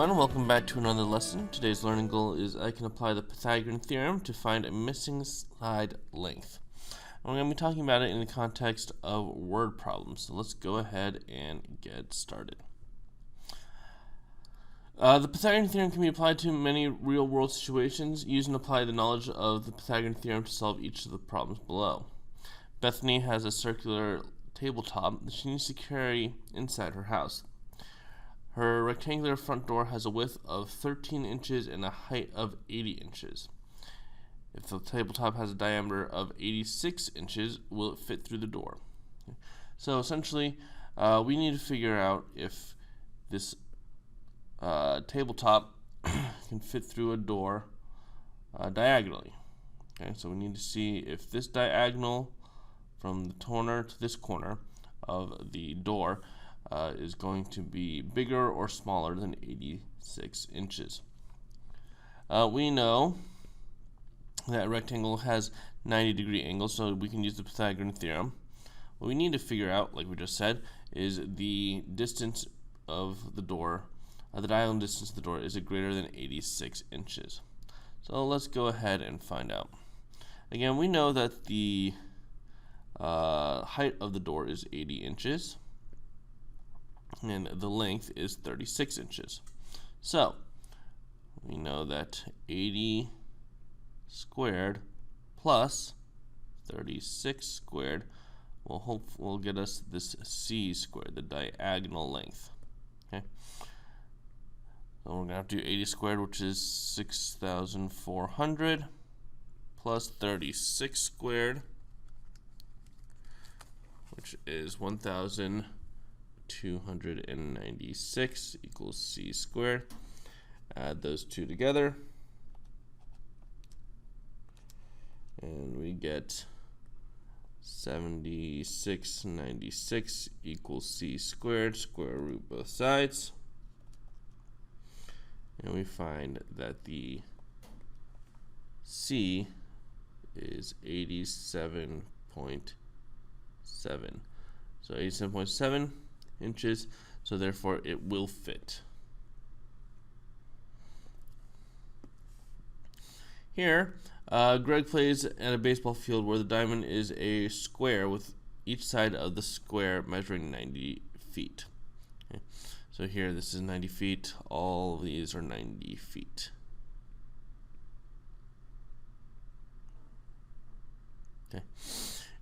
everyone, welcome back to another lesson. Today's learning goal is I can apply the Pythagorean theorem to find a missing side length. And we're going to be talking about it in the context of word problems. So let's go ahead and get started. The Pythagorean theorem can be applied to many real-world situations. Use and apply the knowledge of the Pythagorean theorem to solve each of the problems below. Bethany has a circular tabletop that she needs to carry inside her house. Her rectangular front door has a width of 13 inches and a height of 80 inches. If the tabletop has a diameter of 86 inches, will it fit through the door? So essentially, we need to figure out if this tabletop can fit through a door diagonally. Okay, so we need to see if this diagonal from the corner to this corner of the door is going to be bigger or smaller than 86 inches. We know that a rectangle has 90-degree angles, so we can use the Pythagorean theorem. What we need to figure out, like we just said, is the distance of the door, the diagonal distance of the door, is it greater than 86 inches? So let's go ahead and find out. Again, we know that the height of the door is 80 inches. And the length is 36 inches. So we know that 80 squared plus 36 squared will get us this c squared, the diagonal length. Okay. So we're going to have to do 80 squared, which is 6,400, plus 36 squared, which is 1,296 equals c squared. Add those two together, and we get 7696 equals c squared. Square root both sides, and we find that the c is 87.7. So 87.7 inches, so therefore it will fit. Here, Greg plays at a baseball field where the diamond is a square with each side of the square measuring 90 feet. Okay. So here this is 90 feet, all of these are 90 feet. Okay.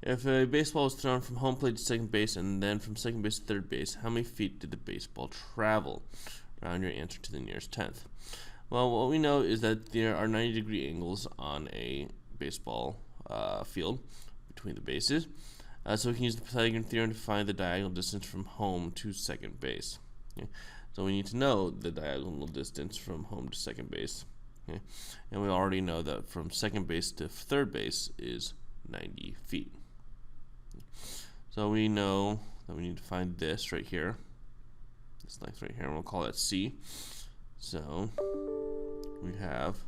If a baseball was thrown from home plate to second base and then from second base to third base, how many feet did the baseball travel? Round your answer to the nearest tenth. Well, what we know is that there are 90-degree angles on a baseball field between the bases. So we can use the Pythagorean theorem to find the diagonal distance from home to second base. Okay? So we need to know the diagonal distance from home to second base. Okay? And we already know that from second base to third base is 90 feet. So we know that we need to find this right here, this length right here, and we'll call that c. So we have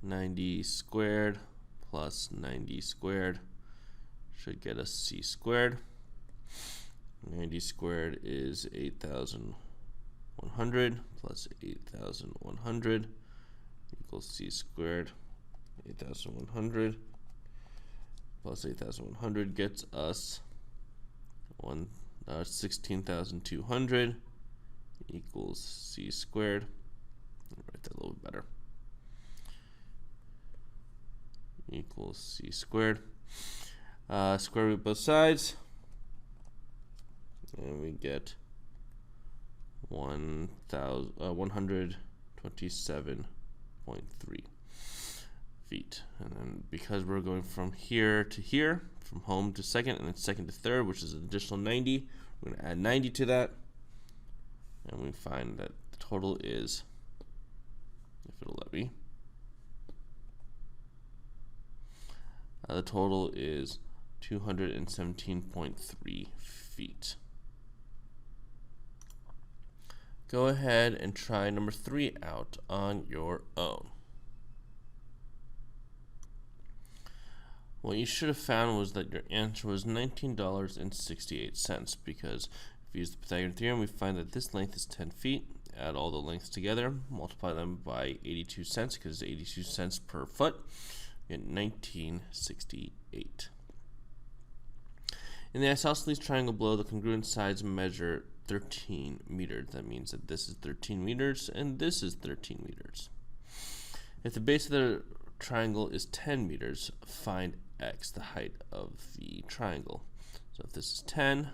90 squared plus 90 squared should get us c squared. 90 squared is 8,100 plus 8,100 equals c squared. 8,100 plus 8,100 gets us 16,200 equals c squared. I'll write that a little bit better. Equals c squared. Square root both sides, and we get 127.3 feet. And then because we're going from here to here, from home to second, and then second to third, which is an additional 90, we're going to add 90 to that, and we find that the total is, if it'll let me, the total is 217.3 feet. Go ahead and try number 3 out on your own. What you should have found was that your answer was $19.68, because we use the Pythagorean theorem, we find that this length is 10 feet. Add all the lengths together, multiply them by 82 cents because it's 82 cents per foot. We get 1968. In the isosceles triangle below, the congruent sides measure 13 meters. That means that this is 13 meters and this is 13 meters. If the base of the triangle is 10 meters, find x, the height of the triangle. So if this is 10,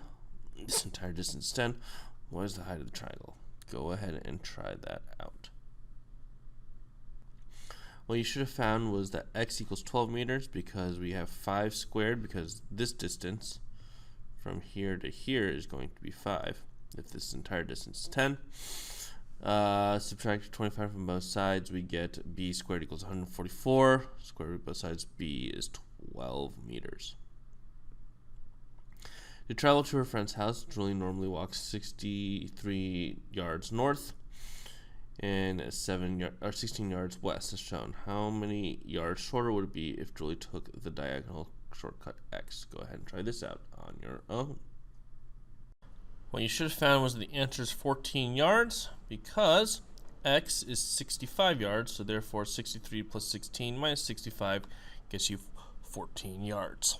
this entire distance is 10, what is the height of the triangle? Go ahead and try that out. What you should have found was that x equals 12 meters because we have 5 squared, because this distance from here to here is going to be 5. If this entire distance is 10, subtract 25 from both sides, we get b squared equals 144. Square root of both sides, b is 12 meters. To travel to her friend's house, Julie normally walks 63 yards north and 16 yards west, as shown. How many yards shorter would it be if Julie took the diagonal shortcut x? Go ahead and try this out on your own. What you should have found was that the answer is 14 yards because x is 65 yards, so therefore 63 plus 16 minus 65 gets you 14 yards.